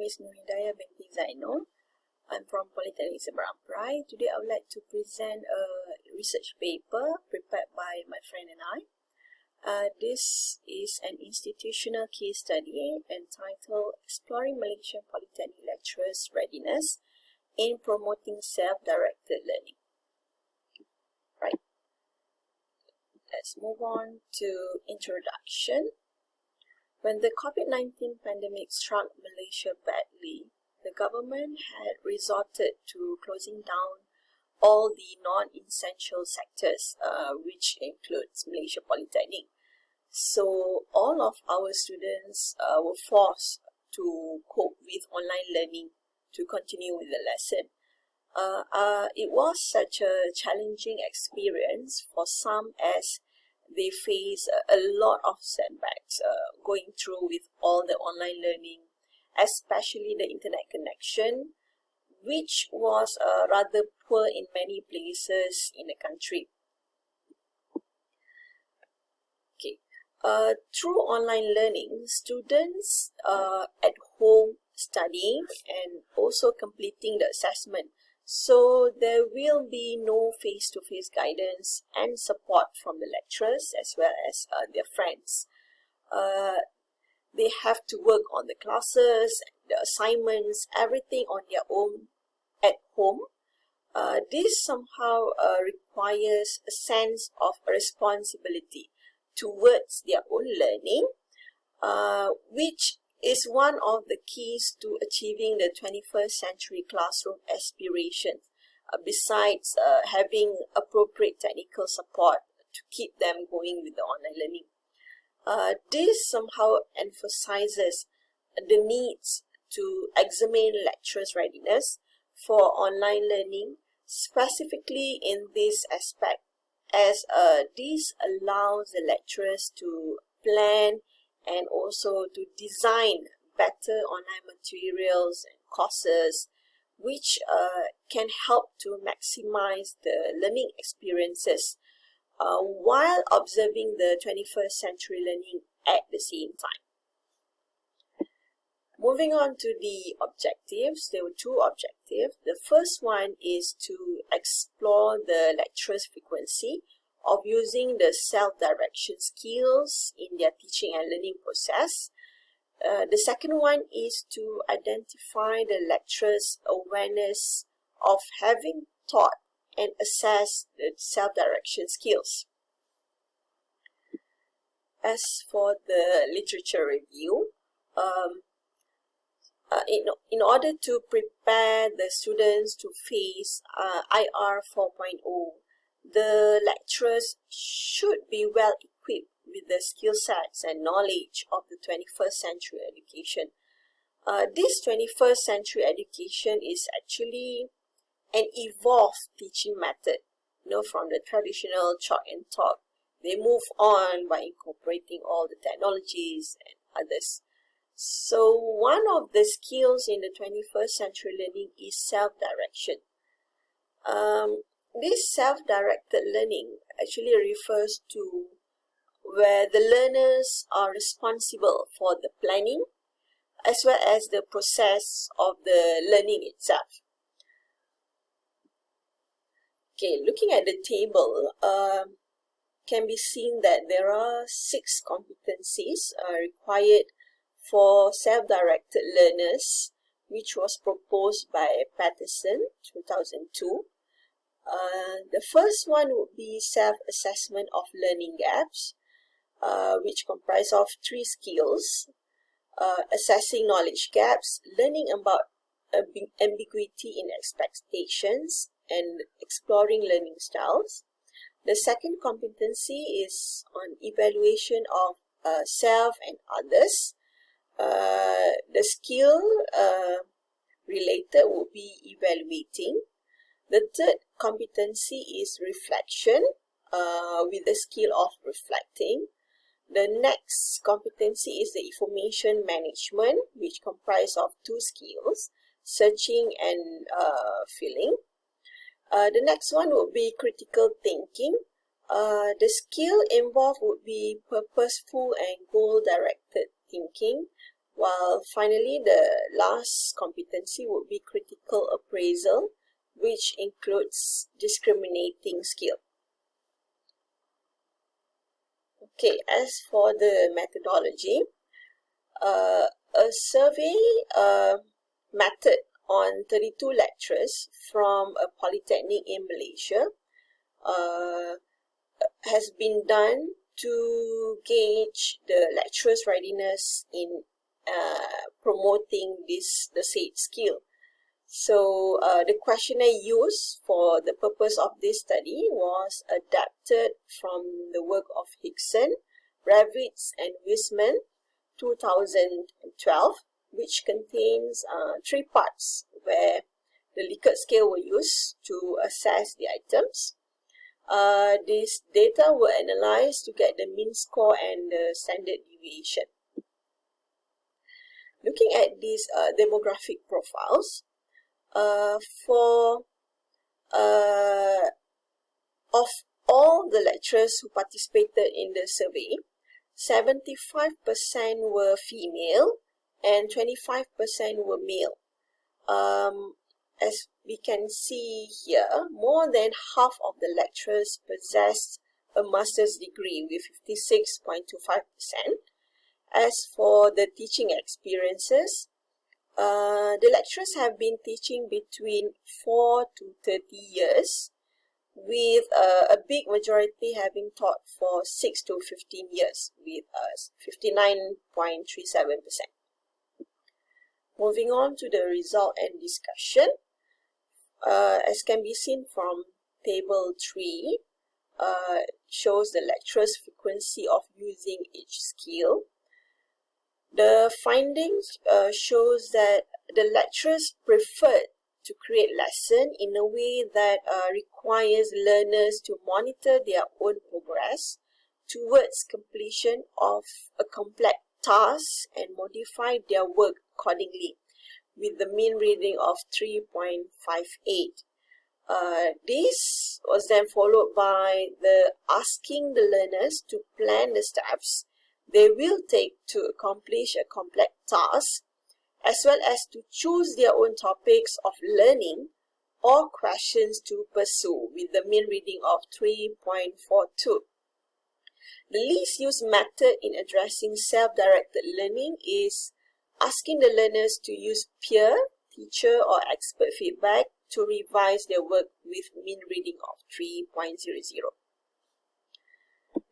is Nur Hidayah binti Zainul. I'm from Polytechnic Seberang Perai. Today I would like to present a research paper prepared by my friend and I. This is an institutional case study entitled Exploring Malaysian Polytechnic Lecturers' Readiness in Promoting Self-Directed Learning. Right. Let's move on to introduction. When the COVID-19 pandemic struck Malaysia badly, the government had resorted to closing down all the non-essential sectors, which includes Malaysia Polytechnic. So all of our students were forced to cope with online learning to continue with the lesson. It was such a challenging experience for some, as they face a lot of setbacks going through with all the online learning, especially the internet connection, which was rather poor in many places in the country. Okay. Through online learning, students at home studying and also completing the assessment. So there will be no face-to-face guidance and support from the lecturers as well as their friends. They have to work on the classes, the assignments, everything on their own at home. This somehow requires a sense of responsibility towards their own learning, which is one of the keys to achieving the 21st century classroom aspiration, besides having appropriate technical support to keep them going with the online learning. This somehow emphasizes the needs to examine lecturers' readiness for online learning, specifically in this aspect, as this allows the lecturers to plan and also to design better online materials and courses, which can help to maximize the learning experiences while observing the 21st century learning at the same time. Moving on to the objectives, there were two objectives. The first one is to explore the lecturers' frequency of using the self-direction skills in their teaching and learning process. The second one is to identify the lecturers' awareness of having taught and assess the self-direction skills. As for the literature review, in order to prepare the students to face IR 4.0, the lecturers should be well equipped with the skill sets and knowledge of the 21st century education. This 21st century education is actually an evolved teaching method. From the traditional chalk and talk, they move on by incorporating all the technologies and others. So one of the skills in the 21st century learning is self-direction. This self-directed learning actually refers to where the learners are responsible for the planning as well as the process of the learning itself. Okay, looking at the table, can be seen that there are 6 competencies required for self-directed learners, which was proposed by Patterson 2002. The first one would be self-assessment of learning gaps, which comprise of 3 skills: assessing knowledge gaps, learning about ambiguity in expectations, and exploring learning styles. The second competency is on evaluation of self and others. The skill related would be evaluating. The third competency is reflection, with the skill of reflecting. The next competency is the information management, which comprises of 2 skills, searching and filling. The next one would be critical thinking. The skill involved would be purposeful and goal-directed thinking, while finally the last competency would be critical appraisal, which includes discriminating skill. Okay, as for the methodology, a survey method on 32 lecturers from a polytechnic in Malaysia has been done to gauge the lecturer's readiness in promoting the said skill. So the questionnaire used for the purpose of this study was adapted from the work of Hickson, Ravitz and Wiseman, 2012, which contains 3 parts where the Likert scale were used to assess the items. These data were analyzed to get the mean score and the standard deviation. Looking at these demographic profiles, of all the lecturers who participated in the survey, 75% were female and 25% were male. As we can see here, more than half of the lecturers possessed a master's degree with 56.25%. As for the teaching experiences, the lecturers have been teaching between 4 to 30 years, with a big majority having taught for 6 to 15 years, with 59.37%. Moving on to the result and discussion, as can be seen from table 3, shows the lecturer's frequency of using each skill. The findings shows that the lecturers preferred to create lesson in a way that requires learners to monitor their own progress towards completion of a complex task and modify their work accordingly, with the mean reading of 3.58. This was then followed by the asking the learners to plan the steps they will take to accomplish a complex task, as well as to choose their own topics of learning or questions to pursue, with the mean reading of 3.42. The least used method in addressing self-directed learning is asking the learners to use peer, teacher or expert feedback to revise their work, with mean reading of 3.00.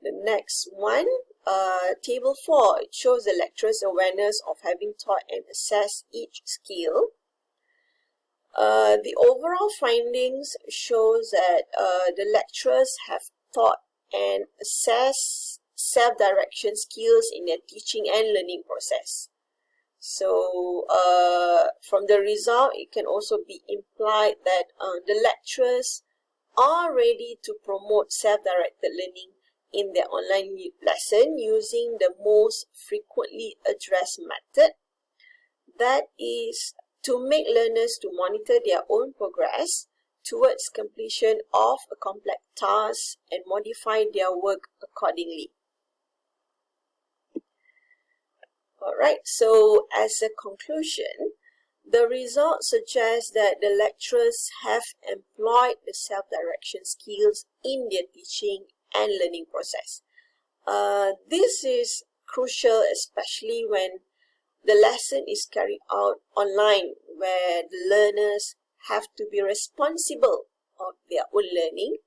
The next one, table 4, it shows the lecturer's awareness of having taught and assessed each skill. The overall findings shows that the lecturers have taught and assessed self-direction skills in their teaching and learning process. So from the result, it can also be implied that the lecturers are ready to promote self-directed learning in their online lesson using the most frequently addressed method, that is to make learners to monitor their own progress towards completion of a complex task and modify their work accordingly. Alright, so as a conclusion, the results suggest that the lecturers have employed the self-direction skills in their teaching and learning process. This is crucial, especially when the lesson is carried out online, where the learners have to be responsible of their own learning,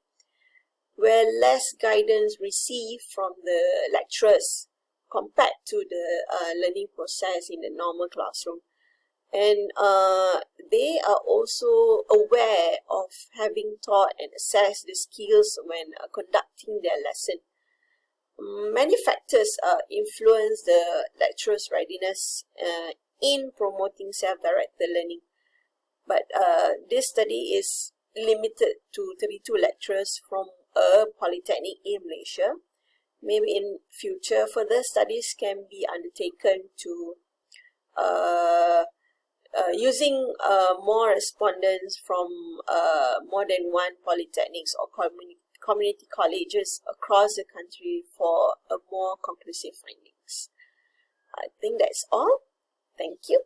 where less guidance received from the lecturers compared to the learning process in the normal classroom. And they are also aware of having taught and assessed the skills when conducting their lesson. Many factors influence the lecturer's readiness in promoting self-directed learning. But this study is limited to 32 lecturers from a polytechnic in Malaysia. Maybe in future, further studies can be undertaken to using more respondents from more than one polytechnics or community colleges across the country for a more conclusive findings. I think that's all. Thank you.